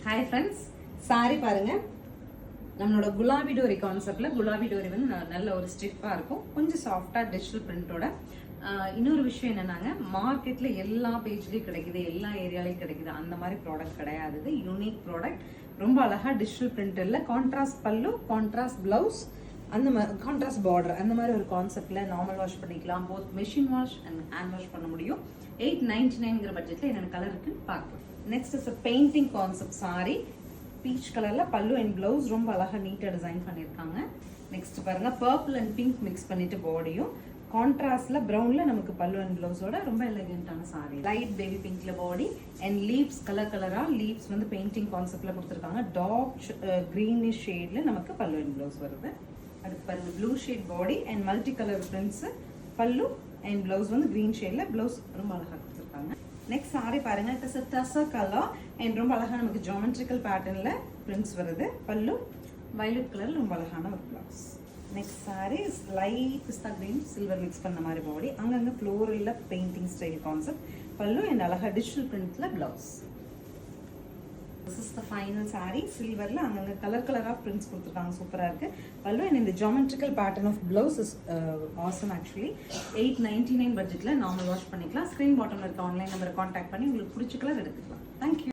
Hi friends, sorry பாருங்க. நம்மளோட Gulabi Tory கான்செப்ட்ல குலாபி டோரி வந்து நல்ல ஒரு ஸ்டிஃபா இருக்கும், கொஞ்சம் சாஃப்டா டிஜிட்டல் பிரிண்டோட. இன்னொரு விஷயம் என்னன்னாங்க, மார்க்கெட்ல எல்லா பேஜ்லயும் கிடைக்குது, எல்லா ஏரியாலையும் கிடைக்குது, அந்த மாதிரி ப்ராடக்ட் கிடையாது. இது யூனிக் ப்ராடக்ட். ரொம்ப அழகா டிஜிட்டல் பிரிண்ட் இல்லை, கான்ட்ராஸ்ட் பல்லு, கான்ட்ராஸ்ட் பிளவுஸ், அந்த மாதிரி கான்ட்ராஸ்ட் பார்டர், அந்த மாதிரி ஒரு கான்செப்ட்ல நார்மல் வாஷ் பண்ணிக்கலாம். Both machine wash and hand wash பண்ண முடியும். 899 பட்ஜெட்ல என்னென்ன கலர் இருக்குன்னு பார்க்கலாம். Next is painting concept sorry, beach கலர்ல பல்லு அண்ட் பிளவுஸ் ரொம்ப அழகா நீட்டா டிசைன் பண்ணிருக்காங்க. நெக்ஸ்ட் பாருங்க, பர்பிள் அண்ட் பிங்க் மிக்ஸ் பண்ணிட்டு பாடியும், கான்ட்ராஸ்ட்ல பிரவுன்ல நமக்கு பல்லு அண்ட் பிளவுஸோட ரொம்ப எலிகென்ட்டான சாரி. லைட் பேபி பிங்க்ல பாடி அண்ட் லீவ்ஸ் கலரா லீவ்ஸ் வந்து பெயிண்டிங் கான்செப்ட்ல கொடுத்துருக்காங்க. டார்க் கிரீனிஷ் ஷேட்ல நமக்கு பல்லு அண்ட் பிளவுஸ் வருது. அடுத்து பாருங்க, blue shade body and multi colour prints, பல்லு அண்ட் பிளவுஸ் வந்து கிரீன் ஷேட்ல, பிளவுஸ் ரொம்ப அழகா கொடுத்துருக்காங்க. நெக்ஸ்ட் சாரி பாருங்க, it's a tussar colour and ரொம்ப அழகா நமக்கு ஜியோமெட்ரிக்கல் பேட்டர்ன்ல பிரிண்ட்ஸ் வருது. பல்லு வயலட் கலர், ரொம்ப அழகான ஒரு பிளவுஸ். நெக்ஸ்ட் சாரி லைட் பிஸ்தா கிரீன் சில்வர் மிக்ஸ் பண்ண மாதிரி பாடி, அங்கங்க ஃப்ளோரல்ல பெயிண்டிங் ஸ்டைல் கான்செப்ட், பல்லு அண்ட் அழகா டிஜிட்டல் பிரிண்ட்ல blouse. This is the final saree. சில்வர்ல அங்கங்க கலரா பிரிண்ட்ஸ் கொடுத்துருக்காங்க, சூப்பரா இருக்கு. பல்லு அண்ட் இந்த geometrical pattern of blouse is awesome. Actually 899 பட்ஜெட்ல நார்மல் வாஷ் பண்ணிக்கலாம். ஸ்கிரீன் பாட்டம்ல இருக்க ஆன்லைன் நம்பரை கான்டாக்ட் பண்ணி உங்களுக்கு பிடிச்ச கலர் எடுத்துக்கலாம். தேங்க்யூ.